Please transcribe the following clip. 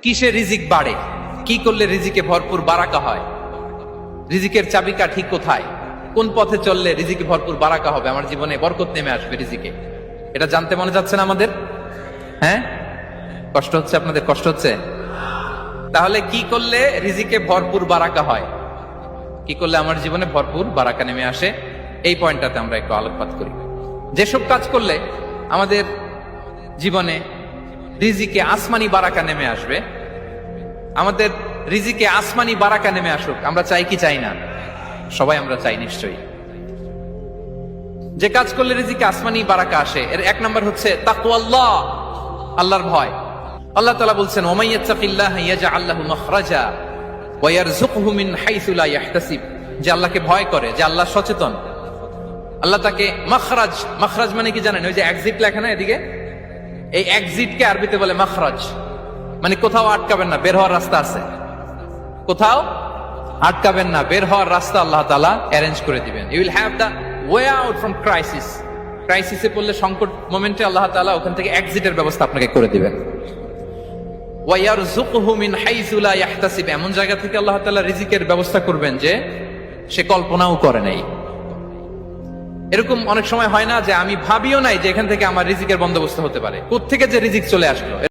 কিসে রিজিক বাড়ে, কি করলে রিজিকে ভরপুর বারাকা হয়, রিজিকের চাবিকাঠি কোথায়, কোন পথে চললে রিজিকে ভরপুর বারাকা হবে, আমার জীবনে বরকত নেমে আসবে রিজিকে, এটা জানতে মনে যাচ্ছে না আমাদের? হ্যাঁ, কষ্ট হচ্ছে আপনাদের? কষ্ট হচ্ছে? তাহলে কি করলে রিজিকে ভরপুর বারাকা হয়, কি করলে আমার জীবনে ভরপুর বারাকা নেমে আসে, এই পয়েন্টটাতে আমরা একটু আলোকপাত করি। যেসব কাজ করলে আমাদের জীবনে রিজিকে আসমানি বারাকা নেমে আসবে, আমাদের রিজিকে আসমানি বারাকা নেমে আসুক, আমরা চাই কি চাই না? সবাই আমরা চাই নিশ্চয়ই। যে কাজ করলে রিজিকে আসমানি বারাকা আসে, এর এক নম্বর হচ্ছে তাকওয়াল্লাহ, আল্লাহর ভয়। আল্লাহ তাআলা বলছেন, ওমাই ইয়াত্তাকিল্লাহ ইয়াজআল লাহু মাখরাজা ওয়া ইয়ারযুকহু মিন হাইসু লা ইয়াহতাসিব। যে আল্লাহকে ভয় করে, যে আল্লাহ সচেতন, আল্লাহ তাকে মাখরাজ, মাখরাজ মানে কি জানেন? ওই যে এক্সিট লেখা না এদিকে, এই এক্সিটকে আরবিতে বলে মাখরাজ, মানে কোথাও আটকাবেন না, বের হওয়ার রাস্তা আছে, কোথাও আটকাবেন না, বের হওয়ার রাস্তা আল্লাহ তাআলা অ্যারেঞ্জ করে দিবেন। You will have the way out from crisis. ক্রাইসিসে পড়লে, সংকট মোমেন্টে আল্লাহ তাআলা ওখান থেকে এক্সিটের ব্যবস্থা আপনাকে করে দিবেন। ওয়া ইয়ারযুকহু মিন হাইসু লা ইয়াহতাসিব, এমন জায়গা থেকে আল্লাহ তাআলা রিজিকের ব্যবস্থা করবেন যে সে কল্পনাও করে নাই। এরকম অনেক সময় হয় না যে আমি ভাবিও নাই যে এখান থেকে আমার রিজিকের বন্দোবস্ত হতে পারে, কোত্থেকে যে রিজিক চলে আসলো।